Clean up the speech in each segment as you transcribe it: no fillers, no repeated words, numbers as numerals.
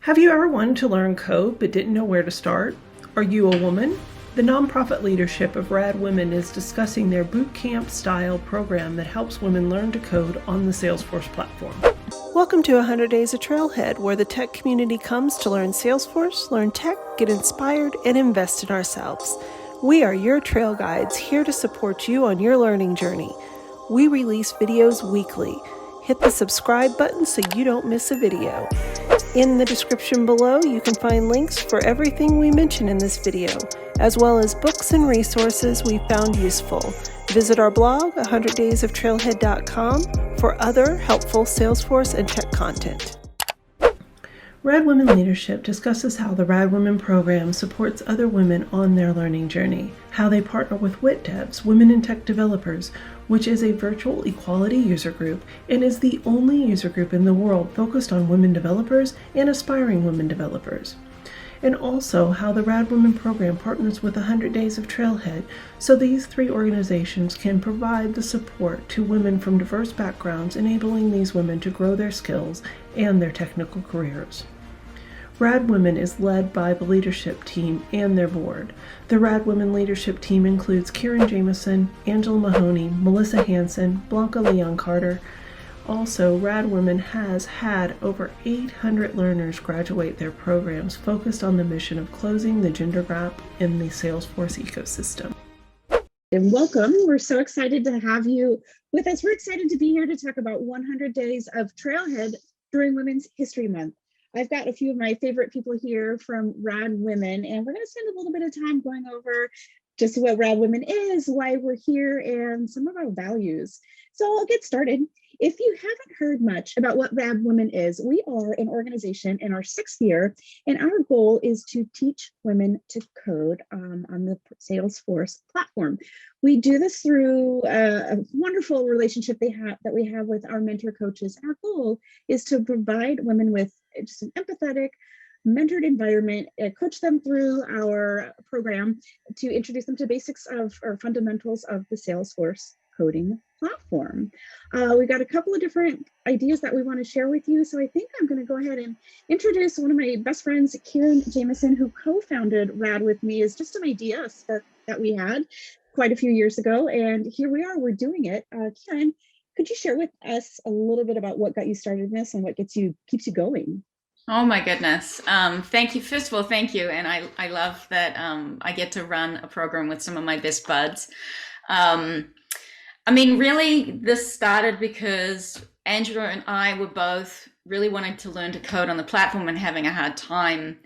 Have you ever wanted to learn code but didn't know where to start? Are you a woman? The nonprofit leadership of RAD Women is discussing their boot camp style program that helps women learn to code on the Salesforce platform. Welcome to 100 Days of Trailhead, where the tech community comes to learn Salesforce, learn tech, get inspired, and invest in ourselves. We are your trail guides, here to support you on your learning journey. We release videos weekly. Hit the subscribe button so you don't miss a video. In the description below, you can find links for everything we mention in this video, as well as books and resources we found useful. Visit our blog, 100daysoftrailhead.com, for other helpful Salesforce and tech content. RAD Women Leadership discusses how the RAD Women program supports other women on their learning journey, how they partner with WITDEVS, Women in Tech Developers, which is a virtual equality user group and is the only user group in the world focused on women developers and aspiring women developers. And also how the RAD Women program partners with 100 Days of Trailhead, so these three organizations can provide the support to women from diverse backgrounds, enabling these women to grow their skills and their technical careers. RAD Women is led by the leadership team and their board. The RAD Women leadership team includes Kieren Jameson, Angela Mahoney, Melissa Hansen, Blanca Carter. Also, RAD Women has had over 800 learners graduate their programs focused on the mission of closing the gender gap in the Salesforce ecosystem. And welcome. We're so excited to have you with us. We're excited to be here to talk about 100 Days of Trailhead during Women's History Month. I've got a few of my favorite people here from RAD Women, and we're going to spend a little bit of time going over just what RAD Women is, why we're here, and some of our values. So I'll get started. If you haven't heard much about what RAD Women is, we are an organization in our 6th year, and our goal is to teach women to code on the Salesforce platform. We do this through a wonderful relationship that we have with our mentor coaches. Our goal is to provide women with just an empathetic, mentored environment, coach them through our program to introduce them to basics of or fundamentals of the Salesforce coding platform. We've got a couple of different ideas that we want to share with you. So I think I'm going to go ahead and introduce one of my best friends, Kieren Jameson, who co-founded RAD with me. Is just an idea, a spark that we had quite a few years ago. And here we are, we're doing it. Kieren, could you share with us a little bit about what got you started in this and what keeps you going? Oh my goodness. Thank you. First of all, thank you. And I love that I get to run a program with some of my best buds. I mean, really, this started because Angela and I were both really wanting to learn to code on the platform and having a hard time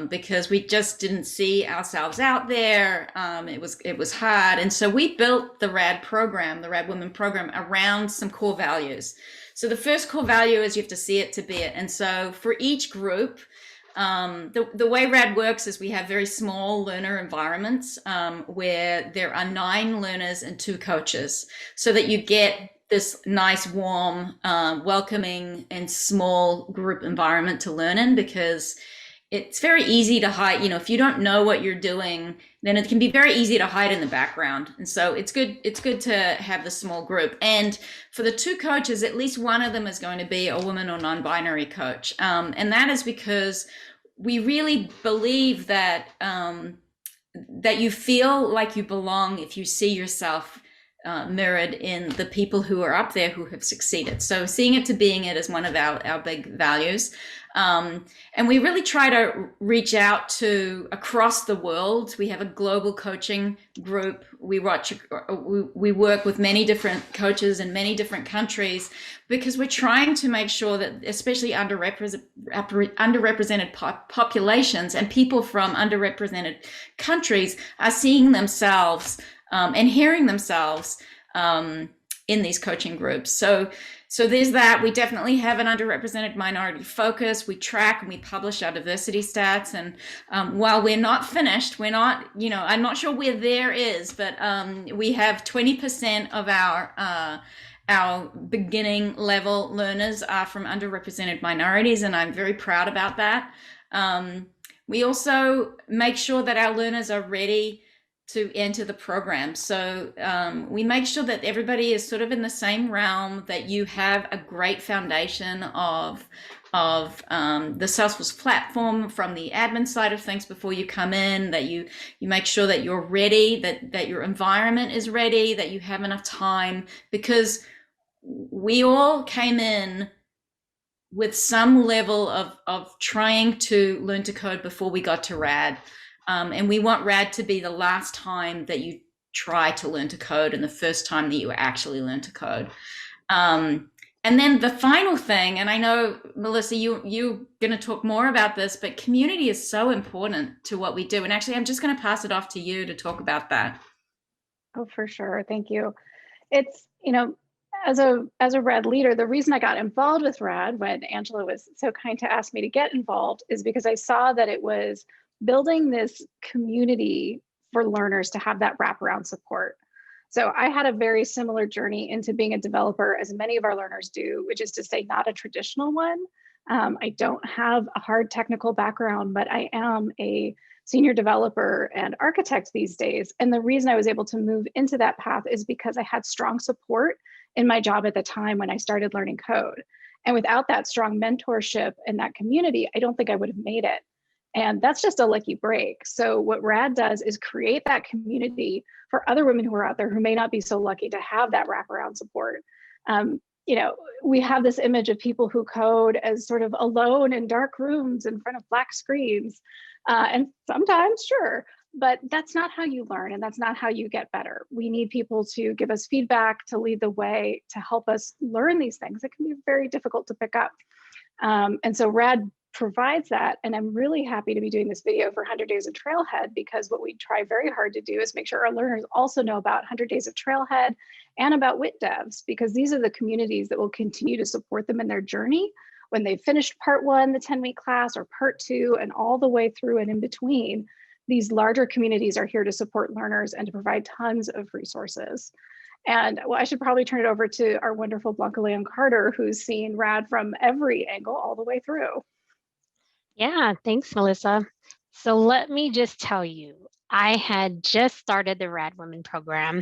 because we just didn't see ourselves out there. It was hard. And so we built the RAD program, the RAD Women program, around some core values. So the first core value is you have to see it to be it. And so for each group, the way RAD works is we have very small learner environments where there are 9 learners and 2 coaches, so that you get this nice, warm, welcoming and small group environment to learn in, because it's very easy to hide. You know, if you don't know what you're doing, then it can be very easy to hide in the background. And so it's good to have the small group. And for the 2 coaches, at least one of them is going to be a woman or non-binary coach. And that is because we really believe that that you feel like you belong if you see yourself mirrored in the people who are up there who have succeeded. So seeing it to being it is one of our big values. And we really try to reach out to across the world. We have a global coaching group. We work with many different coaches in many different countries, because we're trying to make sure that especially underrepresented populations and people from underrepresented countries are seeing themselves and hearing themselves in these coaching groups. So there's that. We definitely have an underrepresented minority focus. We track and we publish our diversity stats. And while we're not finished, we're not, I'm not sure where there is, but we have 20% of our beginning level learners are from underrepresented minorities, and I'm very proud about that. We also make sure that our learners are ready to enter the program. So we make sure that everybody is sort of in the same realm, that you have a great foundation of of the Salesforce platform from the admin side of things before you come in, that you make sure that you're ready, that your environment is ready, that you have enough time, because we all came in with some level of trying to learn to code before we got to RAD. And we want RAD to be the last time that you try to learn to code and the first time that you actually learn to code. And then the final thing, and I know, Melissa, you're going to talk more about this, but community is so important to what we do. And actually, I'm just going to pass it off to you to talk about that. Oh, for sure. Thank you. It's, you know, as a RAD leader, the reason I got involved with RAD when Angela was so kind to ask me to get involved is because I saw that it was building this community for learners to have that wraparound support. So I had a very similar journey into being a developer as many of our learners do, which is to say not a traditional one. I don't have a hard technical background, but I am a senior developer and architect these days. And the reason I was able to move into that path is because I had strong support in my job at the time when I started learning code. And without that strong mentorship and that community, I don't think I would have made it. And that's just a lucky break. So what RAD does is create that community for other women who are out there who may not be so lucky to have that wraparound support. You know, we have this image of people who code as sort of alone in dark rooms in front of black screens. And sometimes, sure, but that's not how you learn and that's not how you get better. We need people to give us feedback, to lead the way, to help us learn these things that can be very difficult to pick up. And so RAD provides that. And I'm really happy to be doing this video for 100 Days of Trailhead, because what we try very hard to do is make sure our learners also know about 100 Days of Trailhead and about WITDEVS, because these are the communities that will continue to support them in their journey when they've finished part 1, the 10-week class, or part 2, and all the way through and in between. These larger communities are here to support learners and to provide tons of resources. And well, I should probably turn it over to our wonderful Blanca Leon-Carter, who's seen RAD from every angle all the way through. Yeah, thanks, Melissa. So let me just tell you, I had just started the RAD Women program.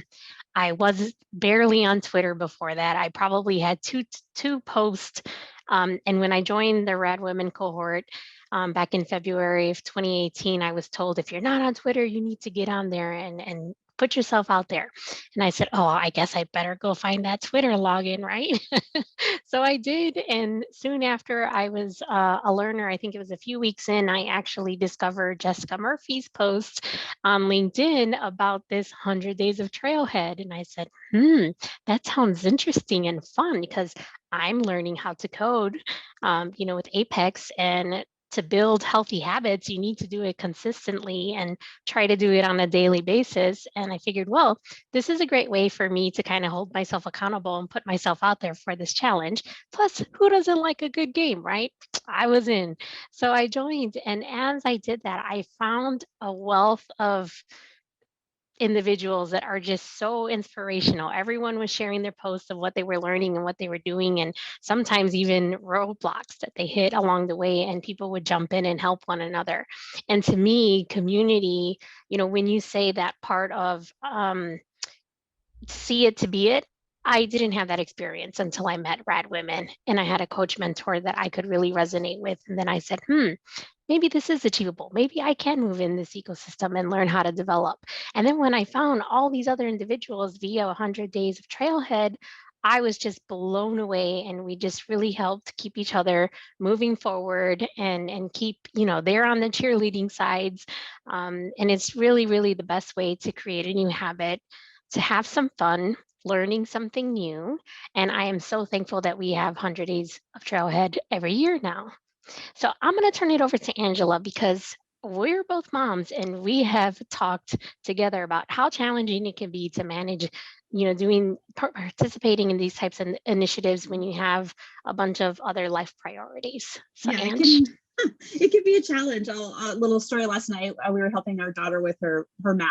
I was barely on Twitter before that. I probably had two posts. And when I joined the RAD Women cohort back in February of 2018, I was told, if you're not on Twitter, you need to get on there and put yourself out there. And I said, oh, I guess I better go find that Twitter login, right? So I did. And soon after I was a learner, I think it was a few weeks in, I actually discovered Jessica Murphy's post on LinkedIn about this 100 Days of Trailhead. And I said, that sounds interesting and fun, because I'm learning how to code, you know, with Apex, and to build healthy habits, you need to do it consistently and try to do it on a daily basis. And I figured, well, this is a great way for me to kind of hold myself accountable and put myself out there for this challenge. Plus, who doesn't like a good game, right? I was in. So I joined. And as I did that, I found a wealth of individuals that are just so inspirational. Everyone was sharing their posts of what they were learning and what they were doing, and sometimes even roadblocks that they hit along the way, and people would jump in and help one another. And to me, community, you know, when you say that part of see it to be it, I didn't have that experience until I met RAD Women, and I had a coach mentor that I could really resonate with. And then I said, maybe this is achievable. Maybe I can move in this ecosystem and learn how to develop. And then when I found all these other individuals via 100 Days of Trailhead, I was just blown away, and we just really helped keep each other moving forward and keep, you know, they're on the cheerleading sides. And it's really, really the best way to create a new habit, to have some fun, learning something new. And I am so thankful that we have 100 Days of Trailhead every year now. So I'm going to turn it over to Angela, because we're both moms and we have talked together about how challenging it can be to manage, you know, participating in these types of initiatives when you have a bunch of other life priorities. So Yeah, Ange? it can be a challenge. A little story last night, we were helping our daughter with her math.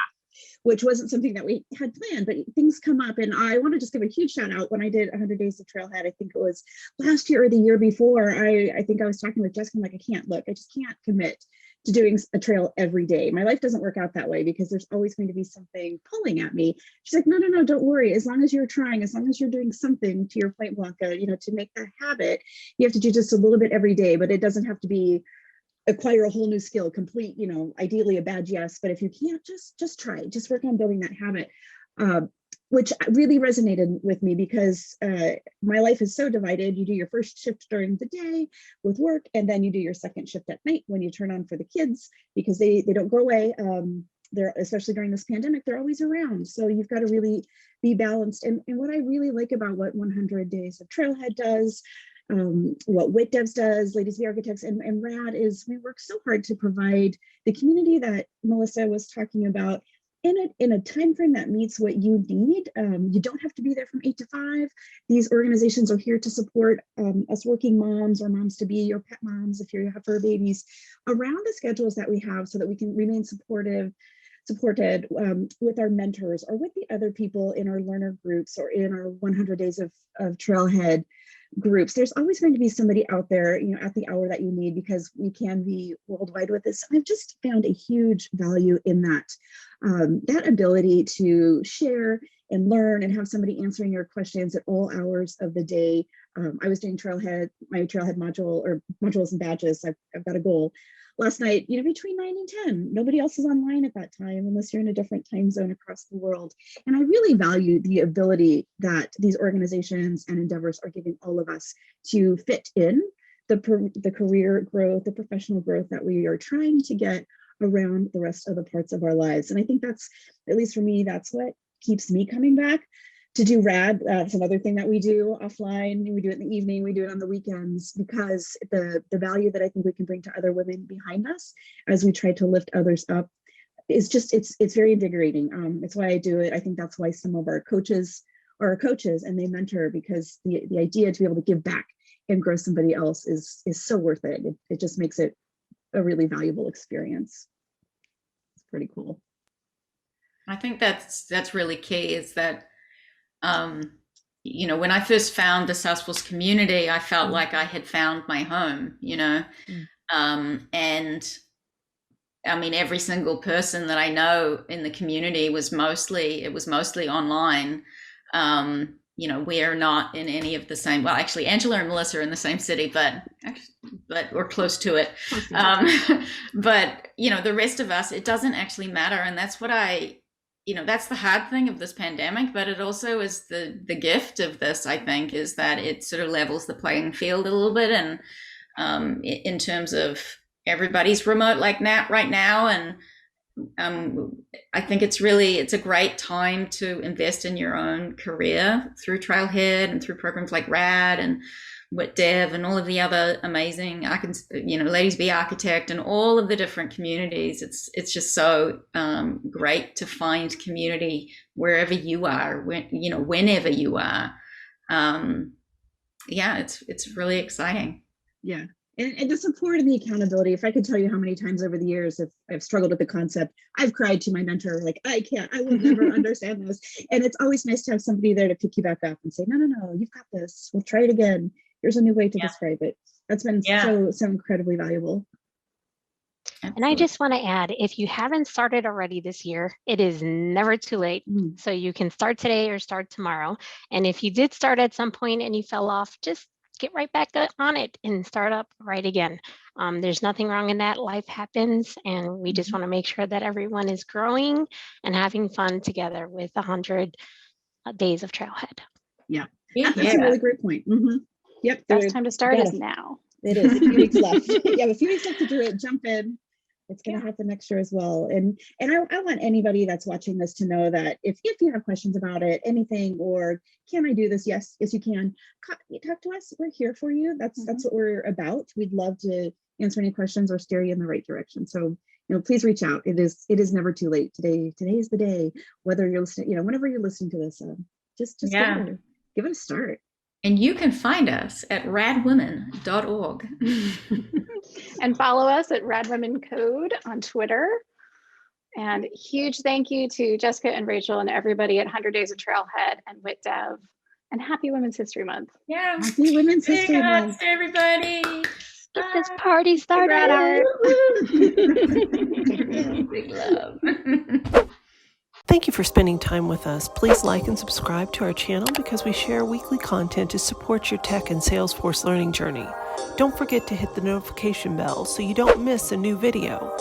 which wasn't something that we had planned, but things come up. And I want to just give a huge shout out when I did 100 Days of Trailhead. I think it was last year or the year before. I think I was talking with Jessica, I'm like, I just can't commit to doing a trail every day. My life doesn't work out that way because there's always going to be something pulling at me. She's like, no, don't worry. As long as you're trying, as long as you're doing something, to your point, Blanca, to make that habit, you have to do just a little bit every day, but it doesn't have to be acquire a whole new skill, complete, ideally a badge, yes, but if you can't, just try, just work on building that habit, which really resonated with me because my life is so divided. You do your first shift during the day with work, and then you do your second shift at night when you turn on for the kids, because they don't go away. They're, especially during this pandemic, they're always around. So you've got to really be balanced. And what I really like about what 100 Days of Trailhead does, what WITDEVS does, Ladies Be Architects, and RAD, is we work so hard to provide the community that Melissa was talking about in a time frame that meets what you need. You don't have to be there from 8 to 5. These organizations are here to support us working moms, or moms to be, or pet moms if you have fur babies, around the schedules that we have, so that we can remain supported with our mentors or with the other people in our learner groups or in our 100 Days of Trailhead groups. There's always going to be somebody out there, at the hour that you need, because we can be worldwide with this. I've just found a huge value in that, that ability to share and learn and have somebody answering your questions at all hours of the day. I was doing my Trailhead module, or modules and badges. I've got a goal. Last night, between 9 and 10, nobody else is online at that time unless you're in a different time zone across the world. And I really value the ability that these organizations and endeavors are giving all of us to fit in the career growth, the professional growth that we are trying to get around the rest of the parts of our lives. And I think that's, at least for me, that's what keeps me coming back to do RAD. That's another thing that we do offline. We do it in the evening, we do it on the weekends, because the value that I think we can bring to other women behind us as we try to lift others up is just, it's very invigorating. It's why I do it. I think that's why some of our coaches are our coaches and they mentor, because the idea to be able to give back and grow somebody else is so worth it. It just makes it a really valuable experience. It's pretty cool. I think that's really key, is that when I first found the Salesforce community, I felt like I had found my home, and I mean, every single person that I know in the community was mostly online. We are not in any of the same, well, actually Angela and Melissa are in the same city, but we're close to it. But the rest of us, it doesn't actually matter. And that's what that's the hard thing of this pandemic, but it also is the gift of this, I think, is that it sort of levels the playing field a little bit. And in terms of everybody's remote like that right now. And I think it's a great time to invest in your own career through Trailhead and through programs like RAD and WITDEVS and all of the other amazing, Ladies Be Architect and all of the different communities. It's just so great to find community wherever you are, whenever you are. It's really exciting. Yeah. And the support and the accountability. If I could tell you how many times over the years if I've struggled with the concept, I've cried to my mentor, like, I will never understand this. And it's always nice to have somebody there to pick you back up and say, no, you've got this. We'll try it again. Here's a new way to describe it. That's been so incredibly valuable. And I just want to add, if you haven't started already this year, it is never too late. So you can start today or start tomorrow. And if you did start at some point and you fell off, just get right back on it and start up right again. There's nothing wrong in that. Life happens, and we just want to make sure that everyone is growing and having fun together with 100 Days of Trailhead. Yeah, that's a really great point. Yep. Best time to start is now. It is a few weeks left. You have a few weeks left to do it. Jump in. It's going to happen next year as well. And I want anybody that's watching this to know that if you have questions about it, anything, or can I do this? Yes, you can. Talk to us. We're here for you. That's what we're about. We'd love to answer any questions or steer you in the right direction. So, please reach out. It is never too late. Today is the day. Whether you're listening, whenever you're listening to this, just give it a start. And you can find us at radwomen.org. And follow us at RADWomen Code on Twitter. And huge thank you to Jessica and Rachel and everybody at 100 Days of Trailhead and WITDEV. And happy Women's History Month. Yeah. Happy Women's Big History hugs Month. to everybody. Get this party started. Rad art. Big love. Thank you for spending time with us. Please like and subscribe to our channel because we share weekly content to support your tech and Salesforce learning journey. Don't forget to hit the notification bell so you don't miss a new video.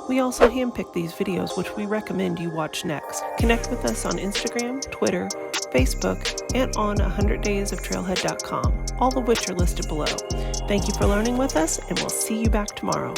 We also handpick these videos which we recommend you watch next. Connect with us on Instagram, Twitter, Facebook, and on 100daysoftrailhead.com, all of which are listed below. Thank you for learning with us, and we'll see you back tomorrow.